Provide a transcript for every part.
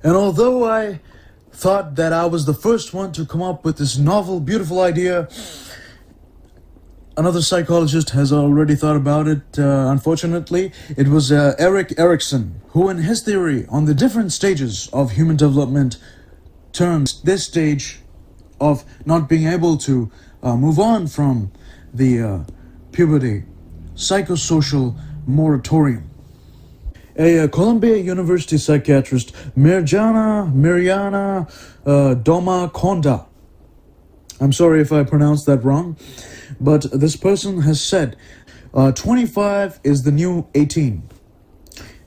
And although I thought that I was the first one to come up with this novel, beautiful idea, another psychologist has already thought about it, unfortunately. It was Erik Erikson, who in his theory on the different stages of human development terms this stage of not being able to move on from the puberty, psychosocial moratorium. A Columbia University psychiatrist, Mirjana Doma-Konda, I'm sorry if I pronounced that wrong, but this person has said 25 is the new 18,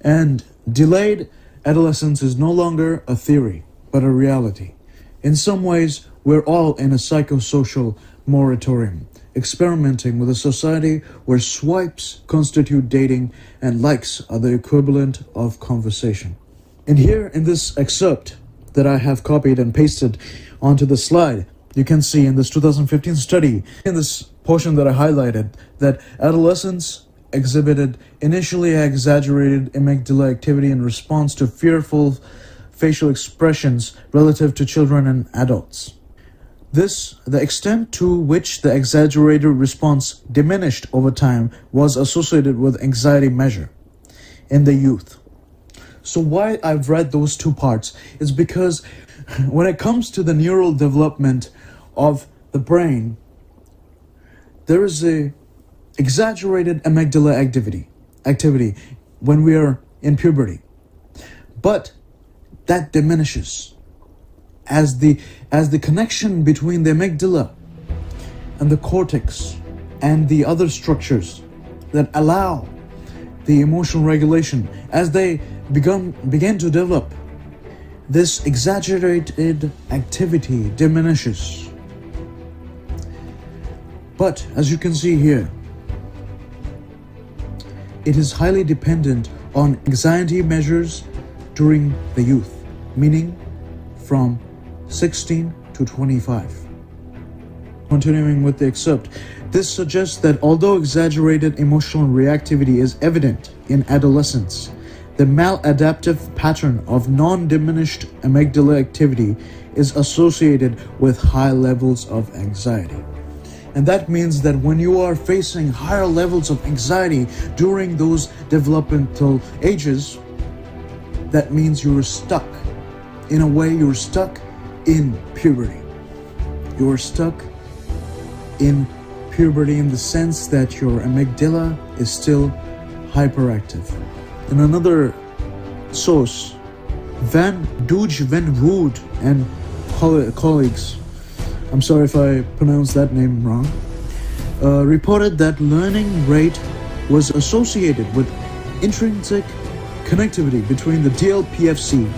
and delayed adolescence is no longer a theory, but a reality. In some ways, we're all in a psychosocial moratorium, experimenting with a society where swipes constitute dating and likes are the equivalent of conversation. And here in this excerpt that I have copied and pasted onto the slide, you can see in this 2015 study, in this portion that I highlighted, that adolescents exhibited initially exaggerated amygdala activity in response to fearful facial expressions relative to children and adults. The extent to which the exaggerated response diminished over time was associated with anxiety measure in the youth. So why I've read those two parts is because when it comes to the neural development of the brain, there is a exaggerated amygdala activity when we are in puberty. But that diminishes as the connection between the amygdala and the cortex and the other structures that allow the emotional regulation, as they begin to develop, this exaggerated activity diminishes. But as you can see here, it is highly dependent on anxiety measures during the youth, meaning from 16 to 25. Continuing with the excerpt, this suggests that although exaggerated emotional reactivity is evident in adolescence, the maladaptive pattern of non-diminished amygdala activity is associated with high levels of anxiety. And that means that when you are facing higher levels of anxiety during those developmental ages, that means you're stuck. In a way, you're stuck in puberty. You're stuck in puberty in the sense that your amygdala is still hyperactive. In another source, Van Wood and colleagues, I'm sorry if I pronounced that name wrong, reported that learning rate was associated with intrinsic connectivity between the DLPFC,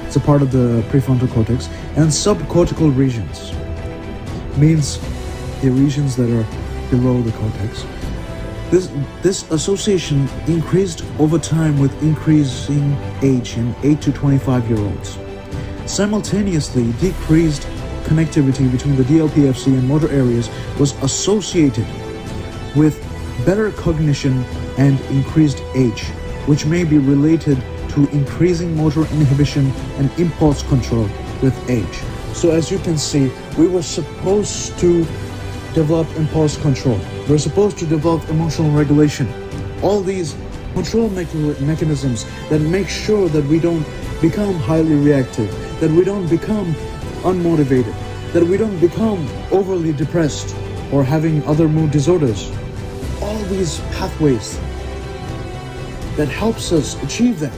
it's a part of the prefrontal cortex, and subcortical regions, means the regions that are below the cortex. This association increased over time with increasing age in 8 to 25-year-olds. Simultaneously, decreased connectivity between the DLPFC and motor areas was associated with better cognition and increased age, which may be related to increasing motor inhibition and impulse control with age. So as you can see, we were supposed to develop impulse control. We're supposed to develop emotional regulation. All these control mechanisms that make sure that we don't become highly reactive, that we don't become unmotivated, that we don't become overly depressed or having other mood disorders. All these pathways that helps us achieve that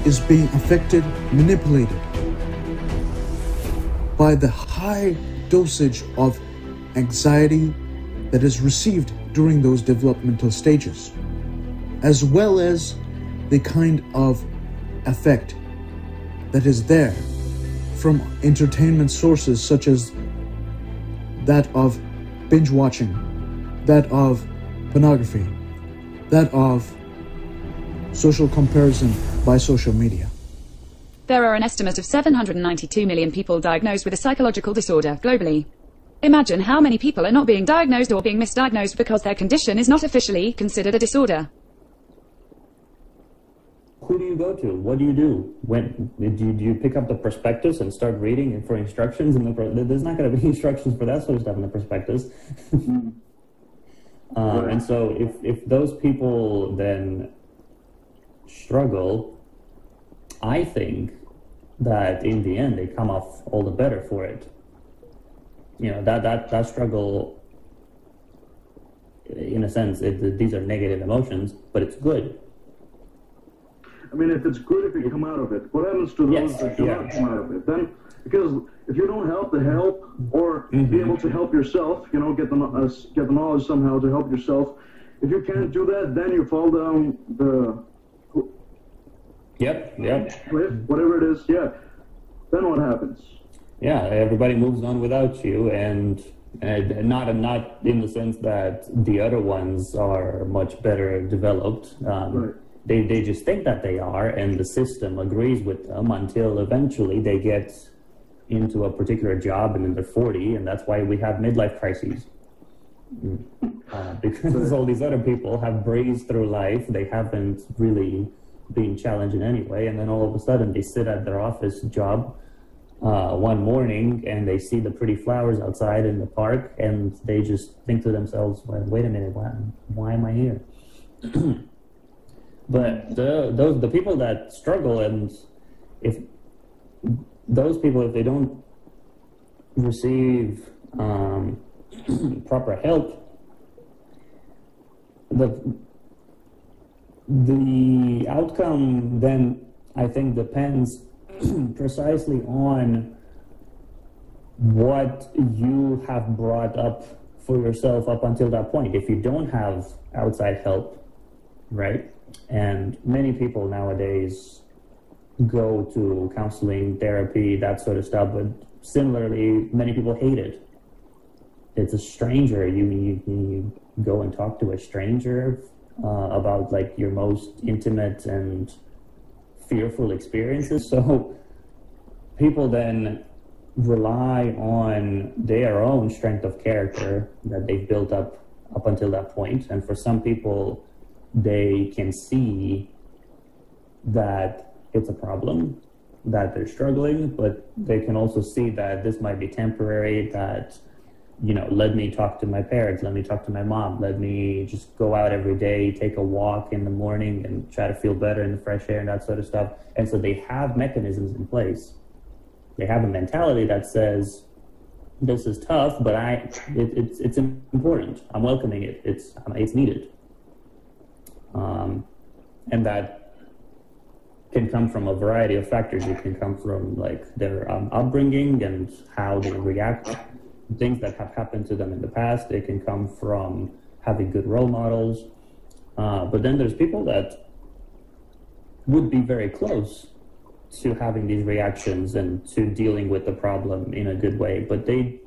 is being affected, manipulated by the high dosage of anxiety that is received during those developmental stages, as well as the kind of effect that is there from entertainment sources such as that of binge watching, that of pornography, that of social comparison by social media. There are an estimate of 792 million people diagnosed with a psychological disorder globally. Imagine how many people are not being diagnosed or being misdiagnosed because their condition is not officially considered a disorder. who do you go to? What do you do? When do you pick up the prospectus and start reading for instructions? There's not going to be instructions for that sort of stuff in the prospectus. And so if those people then struggle, I think that in the end they come off all the better for it. That struggle, in a sense, these are negative emotions, but it's good. I mean, if it's good if you come out of it, what happens to those that do not come out of it? Then, because if you don't help or be able to help yourself, get the knowledge somehow to help yourself, if you can't do that, then you fall down the cliff, whatever it is, then what happens? Yeah, everybody moves on without you, and not in the sense that the other ones are much better developed. Right. They just think that they are, and the system agrees with them until eventually they get into a particular job and then they're 40, and that's why we have midlife crises. Because all these other people have breezed through life, they haven't really been challenged in any way, and then all of a sudden they sit at their office job one morning and they see the pretty flowers outside in the park, and they just think to themselves, well, wait a minute, why am I here? But the people that struggle, and if those people, if they don't receive proper help, the outcome then, I think, depends precisely on what you have brought up for yourself up until that point. If you don't have outside help, right? And many people nowadays go to counseling, therapy, that sort of stuff, but similarly, many people hate it. It's a stranger. You go and talk to a stranger about like your most intimate and fearful experiences. So people then rely on their own strength of character that they've built up until that point. And for some people, they can see that it's a problem, that they're struggling, but they can also see that this might be temporary, that, let me talk to my parents, let me talk to my mom, let me just go out every day, take a walk in the morning and try to feel better in the fresh air and that sort of stuff. And so they have mechanisms in place. They have a mentality that says, this is tough, but it's important. I'm welcoming it. It's needed. And that can come from a variety of factors. It can come from like their upbringing and how they react to things that have happened to them in the past. It can come from having good role models. But then there's people that would be very close to having these reactions and to dealing with the problem in a good way, but they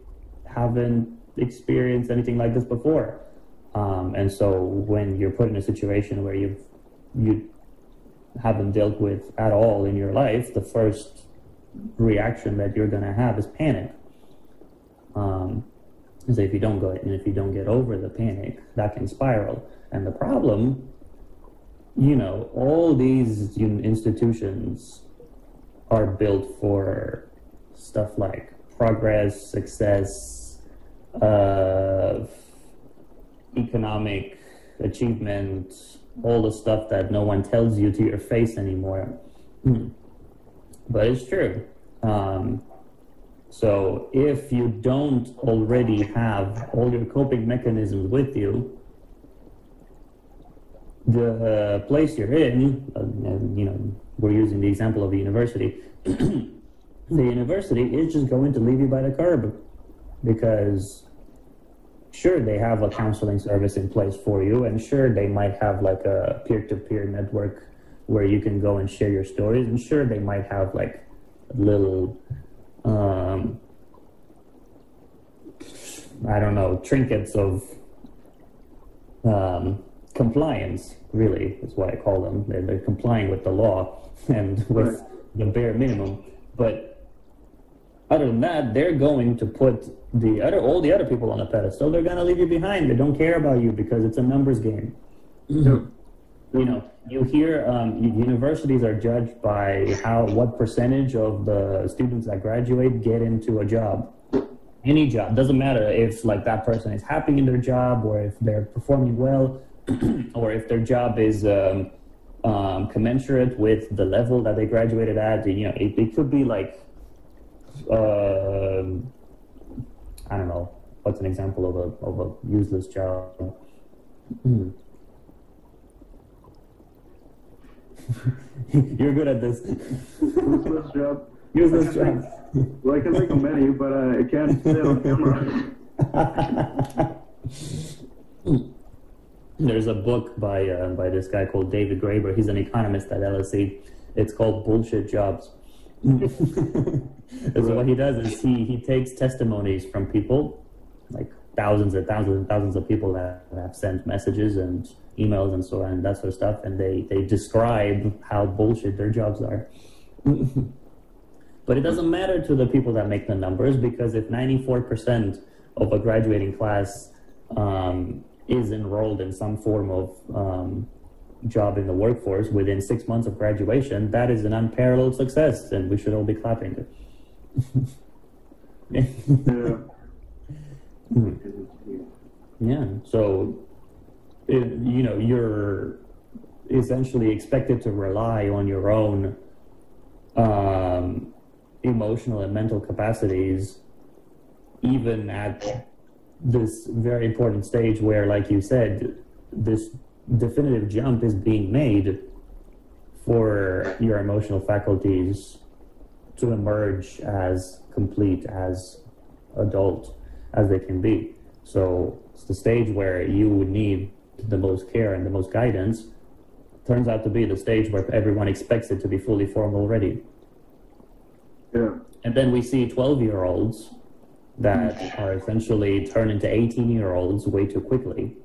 haven't experienced anything like this before. And so when you're put in a situation where you haven't dealt with at all in your life, the first reaction that you're going to have is panic. So if you don't get over the panic, that can spiral. And the problem, all these institutions are built for stuff like progress, success, economic achievement, all the stuff that no one tells you to your face anymore. But it's true. So if you don't already have all your coping mechanisms with you, the place you're in, we're using the example of the university, the university is just going to leave you by the curb, because sure, they have a counseling service in place for you, and sure, they might have like a peer-to-peer network where you can go and share your stories, and sure, they might have like little trinkets of compliance, really, is what I call them. They're complying with the law and with the bare minimum. But other than that, they're going to put all the other people on a pedestal. They're going to leave you behind. They don't care about you because it's a numbers game. you know, you hear universities are judged by what percentage of the students that graduate get into a job. Any job, doesn't matter if like that person is happy in their job or if they're performing well or if their job is commensurate with the level that they graduated at. You know, it could be like, I don't know, what's an example of a useless job? You're good at this. Useless job. Useless job. Well, I can think of many, but I can't say it on camera. There's a book by this guy called David Graeber. He's an economist at LSE. It's called Bullshit Jobs. So what he does is he takes testimonies from people, like thousands and thousands and thousands of people that have sent messages and emails and so on and that sort of stuff, and they describe how bullshit their jobs are. But it doesn't matter to the people that make the numbers, because if 94% of a graduating class is enrolled in some form of job in the workforce within 6 months of graduation, that is an unparalleled success, and we should all be clapping. Yeah. Yeah. So, you know, you're essentially expected to rely on your own emotional and mental capacities, even at this very important stage where, like you said, this definitive jump is being made for your emotional faculties to emerge as complete, as adult as they can be. So it's the stage where you would need the most care and the most guidance. Turns out to be the stage where everyone expects it to be fully formed already. Yeah. And then we see 12-year-olds that are essentially turned into 18-year-olds way too quickly,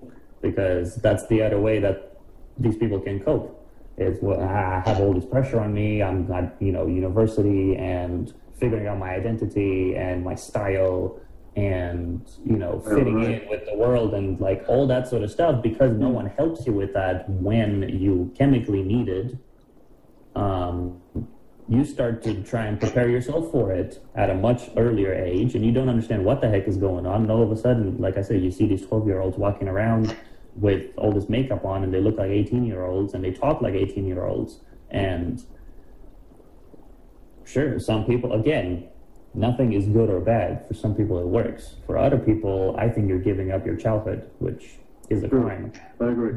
because that's the other way that these people can cope. Is, well, I have all this pressure on me. I'm at, you know, university and figuring out my identity and my style and, you know, fitting in with the world and like all that sort of stuff, because no one helps you with that when you chemically need it. You start to try and prepare yourself for it at a much earlier age, and you don't understand what the heck is going on. And all of a sudden, like I said, you see these 12-year-olds walking around with all this makeup on, and they look like 18-year-olds, and they talk like 18-year-olds. And sure, some people, again, nothing is good or bad. For some people, it works. For other people, I think you're giving up your childhood, which is a crime. I agree.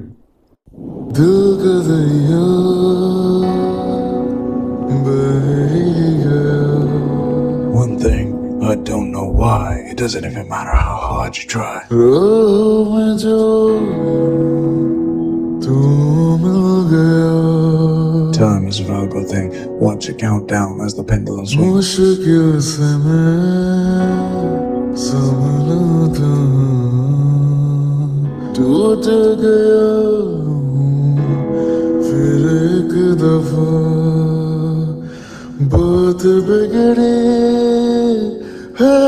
One thing, I don't know why. It doesn't even matter how hard you try. Time is a valuable thing. Watch it count down as the pendulum swings. बात बिगड़ी है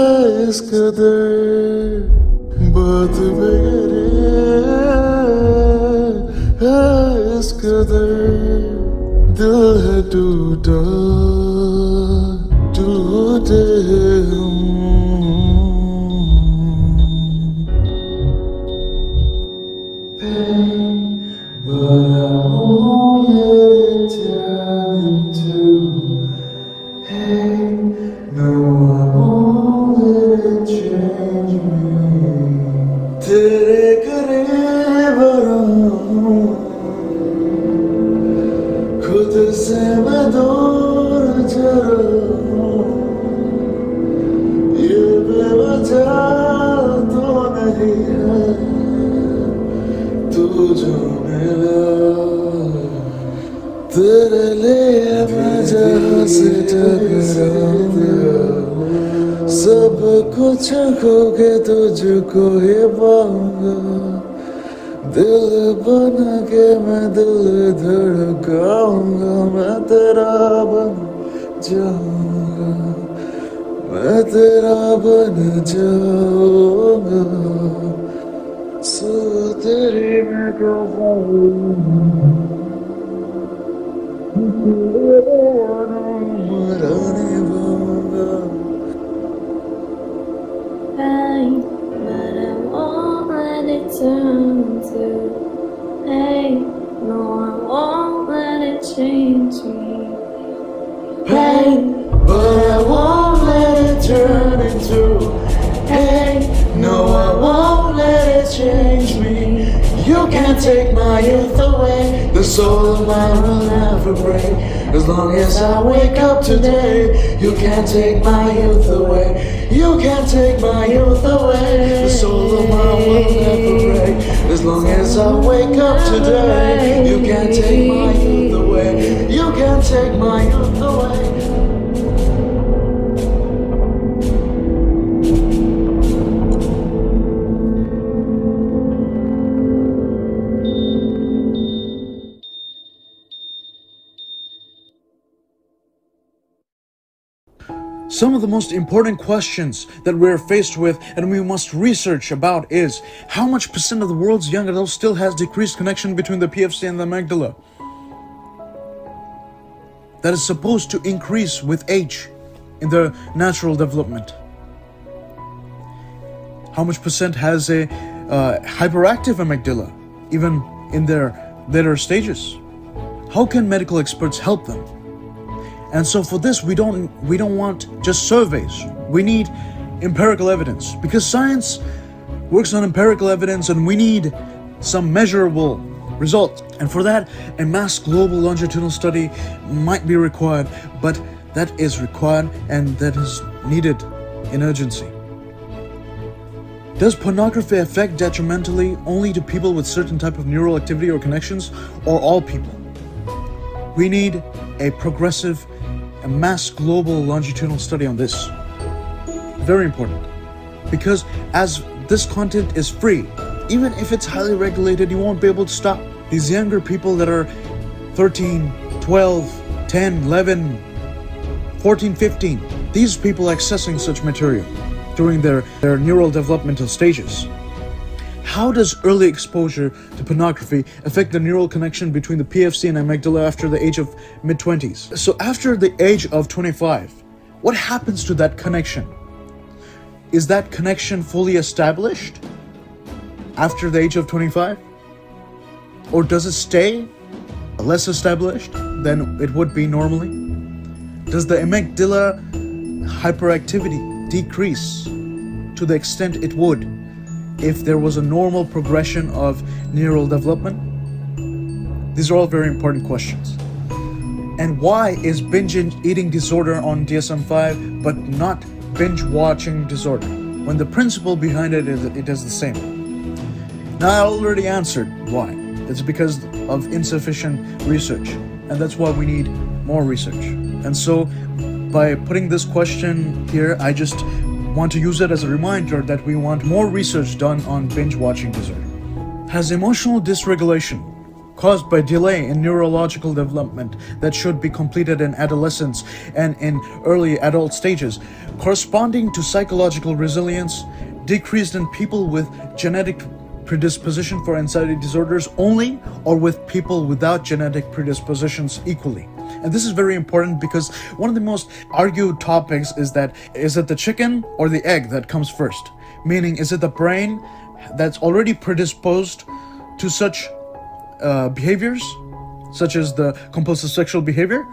इस कदर, बात बिगड़ी है इस कदर, दिल है टूटा, टूटे हम। But I won't let it turn into hate. No, I won't let it change me. तेरे करीब रहूं, खुद से मैं दूर चलूं, ये बेवजह तो नहीं है तू जो मिला। तेरे लिए मैं जहाँ से टकराऊंगा, सब कुछ खो के तुझको ही पाऊंगा। दिल बन के मैं दिल धड़काऊंगा, मैं तेरा बन जाऊंगा, मैं तेरा बन जाऊंगा। Hey, but I won't let it turn to hey, no, I won't let it change me. Pain, but I won't let it turn into hate. No, I won't let it change me. You can't take my youth away. The soul of mine will never break. As long as I wake up today, you can't take my youth away. You can't take my youth away. The soul of mine will never break. As long as I wake up today, you can't take my youth away. You can't take my youth away. Some of the most important questions that we're faced with and we must research about is how much percent of the world's young adults still has decreased connection between the PFC and the amygdala that is supposed to increase with age in their natural development. How much percent has a hyperactive amygdala even in their later stages? How can medical experts help them? And so for this, we don't want just surveys. We need empirical evidence, because science works on empirical evidence and we need some measurable results. And for that, a mass global longitudinal study might be required, but that is required and that is needed in urgency. Does pornography affect detrimentally only to people with certain type of neural activity or connections, or all people? We need a progressive, a mass global longitudinal study on this. Very important, because as this content is free, even if it's highly regulated, you won't be able to stop. These younger people that are 13, 12, 10, 11, 14, 15, these people accessing such material during their neural developmental stages. How does early exposure to pornography affect the neural connection between the PFC and amygdala after the age of mid-20s? So after the age of 25, what happens to that connection? Is that connection fully established after the age of 25? Or does it stay less established than it would be normally? Does the amygdala hyperactivity decrease to the extent it would if there was a normal progression of neural development? These are all very important questions. And why is binge eating disorder on DSM-5 but not binge watching disorder, when the principle behind it is the same? Now, I already answered why. It's because of insufficient research, and that's why we need more research. And so by putting this question here, I just want to use it as a reminder that we want more research done on binge watching disorder. Has emotional dysregulation caused by delay in neurological development that should be completed in adolescence and in early adult stages, corresponding to psychological resilience, decreased in people with genetic predisposition for anxiety disorders only, or with people without genetic predispositions equally? And this is very important, because one of the most argued topics is that, is it the chicken or the egg that comes first? Meaning, is it the brain that's already predisposed to such behaviors, such as the compulsive sexual behavior,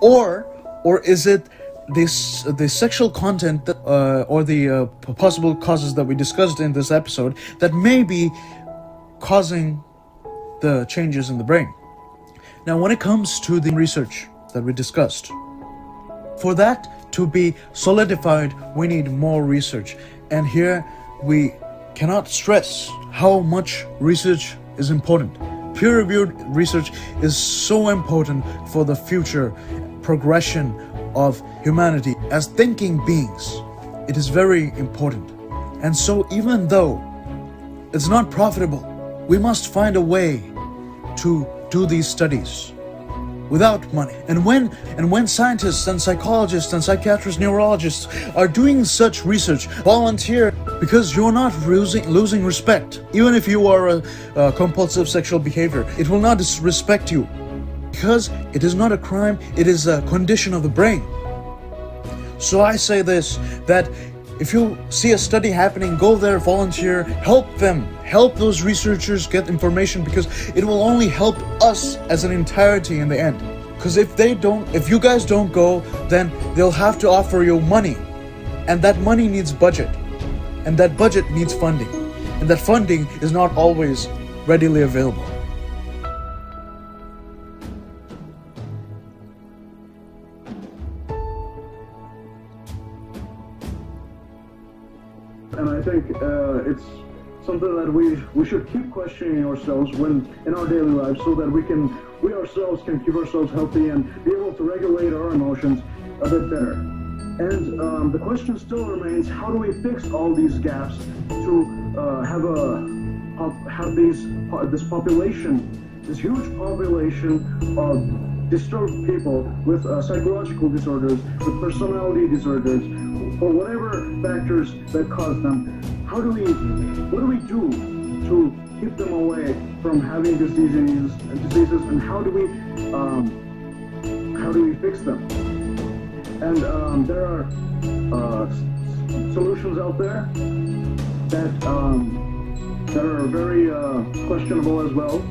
or is it the sexual content that, or the possible causes that we discussed in this episode that may be causing the changes in the brain? Now, when it comes to the research that we discussed, for that to be solidified, we need more research. And here we cannot stress how much research is important. Peer-reviewed research is so important for the future progression of humanity as thinking beings. It is very important. And so even though it's not profitable, we must find a way to do these studies. without money. And when scientists and psychologists and psychiatrists, neurologists are doing such research, volunteer, because you're not losing respect. Even if you are a compulsive sexual behavior, it will not disrespect you, because it is not a crime, it is a condition of the brain. So I say this, that if you see a study happening, go there, volunteer, help them, help those researchers get information, because it will only help us as an entirety in the end. Because if you guys don't go, then they'll have to offer you money, and that money needs budget, and that budget needs funding, and that funding is not always readily available. And I think it's something that we should keep questioning ourselves in our daily lives, so that we ourselves can keep ourselves healthy and be able to regulate our emotions a bit better. And the question still remains: how do we fix all these gaps to have this population, this huge population of disturbed people with psychological disorders, with personality disorders, or whatever factors that cause them? What do we do to keep them away from having diseases, and how do we fix them? And there are solutions out there that are very questionable as well,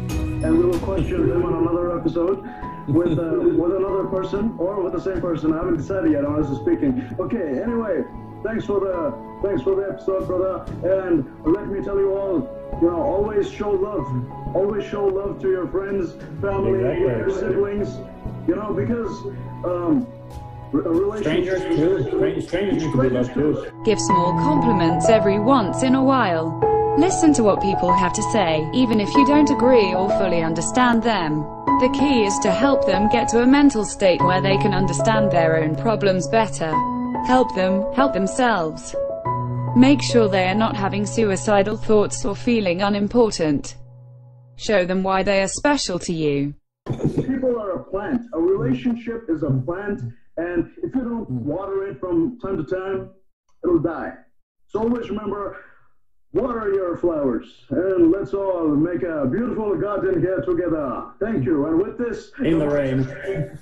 and we will question them on another episode with another person, or with the same person. I haven't decided yet, honestly speaking. Okay, anyway, thanks for the episode, brother, and let me tell you all, always show love to your friends, family, your siblings, because strangers need to be loved too. Give small compliments every once in a while. Listen to what people have to say, even if you don't agree or fully understand them. The key is to help them get to a mental state where they can understand their own problems better. Help them help themselves. Make sure they are not having suicidal thoughts or feeling unimportant. Show them why they are special to you. People are a plant. A relationship is a plant, and if you don't water it from time to time, it'll die. So always remember, water your flowers, and let's all make a beautiful garden here together. Thank you. And with this, in the rain.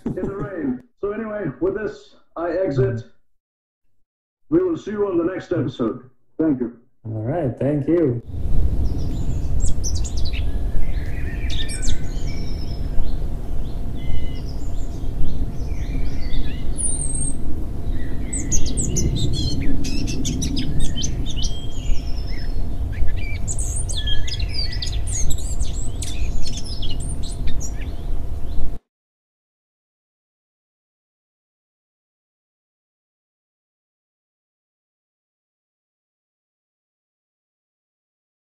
In the rain. So anyway, with this, I exit. We will see you on the next episode. Thank you. All right. Thank you.